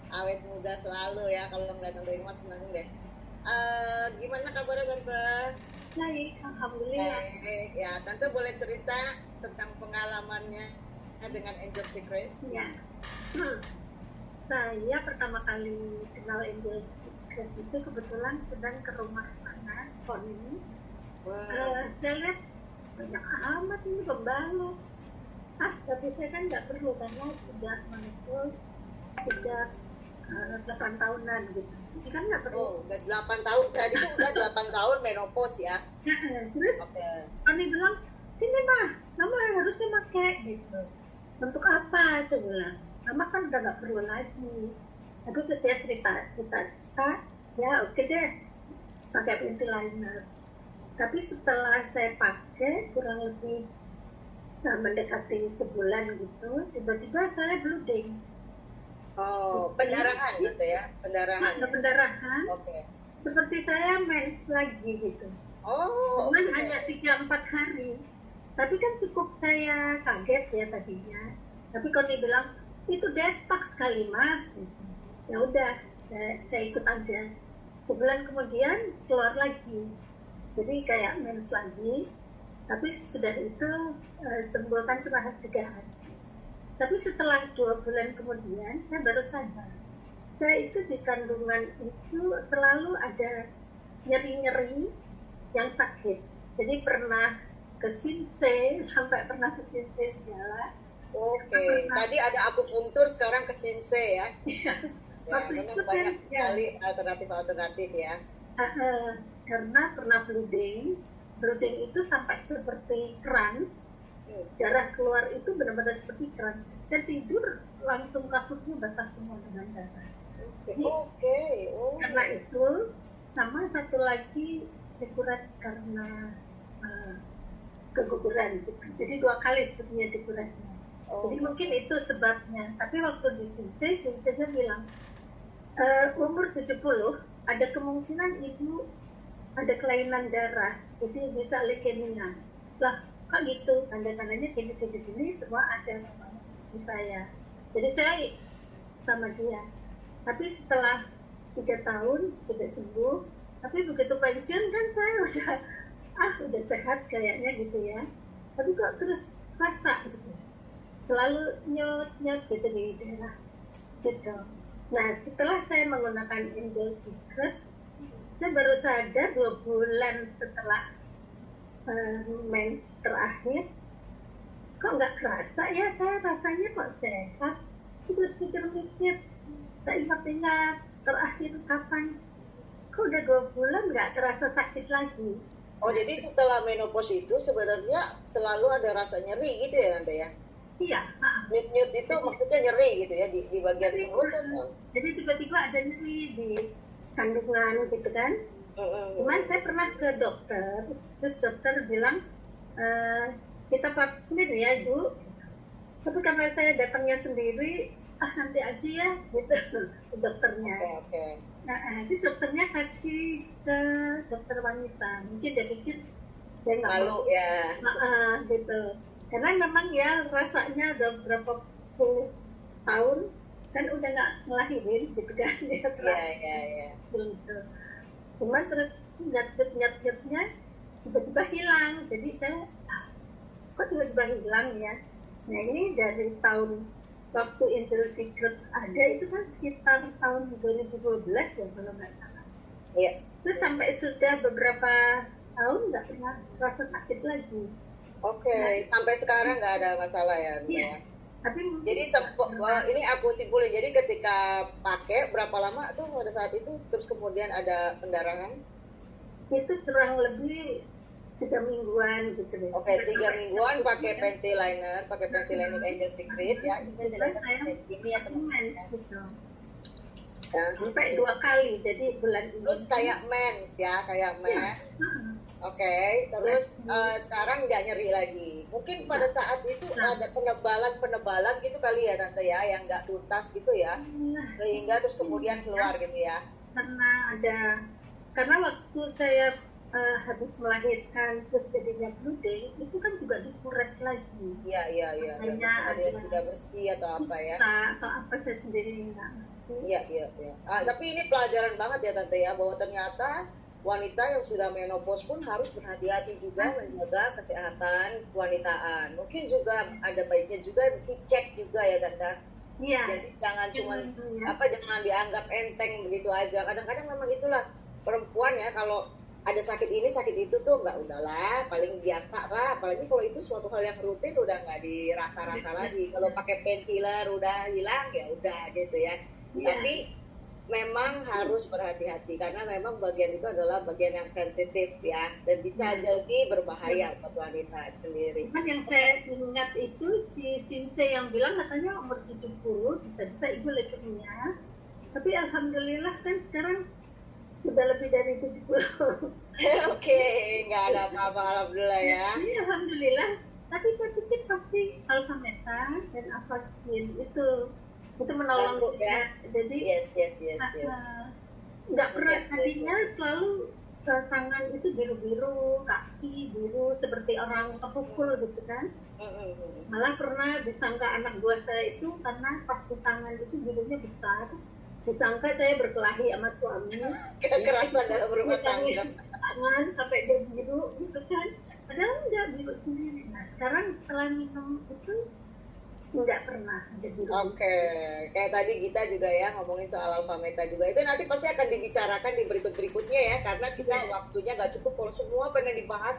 Awet muda selalu ya, kalau ngeliat Tante Irma senang deh. Gimana kabarnya Tante? Baik, alhamdulillah. Baik, ya Tante boleh cerita tentang pengalamannya dengan Angel Secret? Ya, saya pertama kali kenal Angel Secret itu kebetulan sedang ke rumah anak ini. Saya lihat banyak amat ini pembalap. Tapi saya kan nggak perlu karena sudah menekos sudah 8 tahunan gitu. Jadi kan nggak perlu. Oh, udah 8 tahun, saya itu udah 8 tahun menopause ya. Terus Oke. Ani bilang, sini mah, mama harusnya pakai gitu. Untuk apa? Saya bilang, mama kan udah nggak perlu lagi. Aku terus saya cerita, ya oke deh, pakai pentil liner. Tapi setelah saya pakai kurang lebih mendekati sebulan gitu, tiba-tiba saya blooding. Oh, pendarahan gitu ya, pendarahan. Pendarahan. Oke. Seperti saya mens lagi gitu. Oh, Cuman hanya 3-4 hari. Tapi kan cukup saya kaget ya tadinya. Tapi kalau dia bilang itu detox kali mah. Ya udah, saya ikut aja. Sebulan kemudian keluar lagi. Jadi kayak mens lagi. Tapi sudah itu sembuh kan cuma 3 hari. Tapi setelah 2 bulan kemudian saya baru sadar. Saya itu di kandungan itu selalu ada nyeri-nyeri yang sakit. Jadi pernah ke Sinse, sampai pernah ke Sinse segala. Oke, tadi ada akupunktur, sekarang ke Sinse ya. Ya, Memang banyak sekali alternatif ya. Karena pernah bleeding itu sampai seperti keran. Darah keluar itu benar-benar seperti keran. Saya tidur langsung kasurnya basah semua dengan darah. Oke. Karena itu, sama satu lagi dikurat karena keguguran gitu. Jadi 2 kali sepertinya dikuratnya. Jadi mungkin itu sebabnya. Tapi waktu di Sinse bilang umur 70 ada kemungkinan ibu ada kelainan darah, jadi bisa leukemia. Lah, kok gitu? Tanda-tandanya gini semua ada di saya. Jadi saya sama dia. Tapi setelah 3 tahun sudah sembuh. Tapi begitu pensiun kan saya udah sehat kayaknya gitu ya. Tapi kok terus rasa gitu. Selalu nyot gitu di daerah gitu. Nah, setelah saya menggunakan Angel Secret, saya baru sadar 2 bulan setelah mens terakhir, kok nggak kerasa ya, saya rasanya kok sehat. Terus pikir-pikir, saya ingat-ingat terakhir kapan, kok udah 2 bulan nggak terasa sakit lagi. Oh, jadi setelah menopause itu sebenarnya selalu ada rasa nyeri gitu ya Tante ya? Iya. Nyut-nyut itu maksudnya nyeri gitu ya di bagian perut kan? Jadi tiba-tiba ada nyeri di kandungan gitu kan. Cuman saya pernah ke dokter, terus dokter bilang kita pap smear ya ibu. Tapi karena saya datangnya sendiri, nanti aja ya gitu ke dokternya. Oke. Nah, terus dokternya kasih ke dokter wanita. Mungkin dia pikir saya nggak malu ya. Gitu. Karena memang ya rasanya udah berapa puluh tahun kan udah nggak ngelahirin gitu kan ya. Iya. Gitu. Cuman terus nyat-nyatnya tiba-tiba hilang. Jadi saya kok tiba-tiba hilang ya. Nah ini dari tahun waktu Angel Secret ada itu kan sekitar tahun 2012 ya kalau nggak salah. Iya. Terus sampai sudah beberapa tahun nggak pernah rasa sakit lagi. Oke, sampai sekarang nggak ada masalah ya. Iya. Tapi jadi ini aku simpulin. Jadi ketika pakai berapa lama tuh pada saat itu terus kemudian ada pendarahan? Itu kurang lebih 3 mingguan gitu deh. Oke, 3 mingguan pakai panty liner Angel Secret ya. Ini ya teman-teman. Gitu. Sampai 2 kali, jadi bulan ini. Terus kayak mens ya, kayak mens. Oke, terus sekarang nggak nyeri lagi. Mungkin pada saat itu ada penebalan gitu kali ya Tante ya, yang nggak tuntas gitu ya, sehingga terus kemudian keluar gitu ya. Karena waktu saya habis melahirkan terus jadinya bleeding itu kan juga dikurek lagi. Iya. Hanya Ada yang tidak bersih atau apa ya? Atau apa saya sendiri nggak ngerti. Iya. Tapi ini pelajaran banget ya Tante ya, bahwa ternyata wanita yang sudah menopause pun harus berhati-hati juga menjaga kesehatan kewanitaan. Mungkin juga ada baiknya juga mesti cek juga ya Tante. Iya. Jadi jangan cuma jangan dianggap enteng begitu aja. Kadang-kadang memang itulah perempuan ya, kalau ada sakit ini sakit itu tuh nggak, udahlah paling biasa lah. Apalagi kalau itu suatu hal yang rutin udah nggak dirasa-rasa lagi. Kalau pakai painkiller udah hilang ya udah gitu ya. Tapi memang harus berhati-hati karena memang bagian itu adalah bagian yang sensitif ya, dan bisa jadi berbahaya buat wanita sendiri. Yang saya ingat itu si Sinse yang bilang katanya umur 70 bisa-bisa ibu leukemia, tapi alhamdulillah kan sekarang sudah lebih dari 70. Oke, nggak ada apa-apa alhamdulillah ya. Jadi alhamdulillah, tapi saya pikir pasti alfameta dan avastin itu menolong ya. Jadi yes. nggak pernah, tadinya selalu tangan itu biru-biru, kaki biru seperti orang kepukul gitu kan. Malah pernah disangka anak buah saya itu karena pas di tangan itu birunya besar, disangka saya berkelahi sama suami. Kekerasan dalam rumah tangga. Tangan sampai dia biru gitu kan, padahal enggak biru sendiri. Nah sekarang setelah minum itu nggak pernah jadi. Oke, kayak tadi kita juga ya ngomongin soal alfameta juga, itu nanti pasti akan dibicarakan di berikut-berikutnya ya, karena kita waktunya nggak cukup kalau semua pengen dibahas.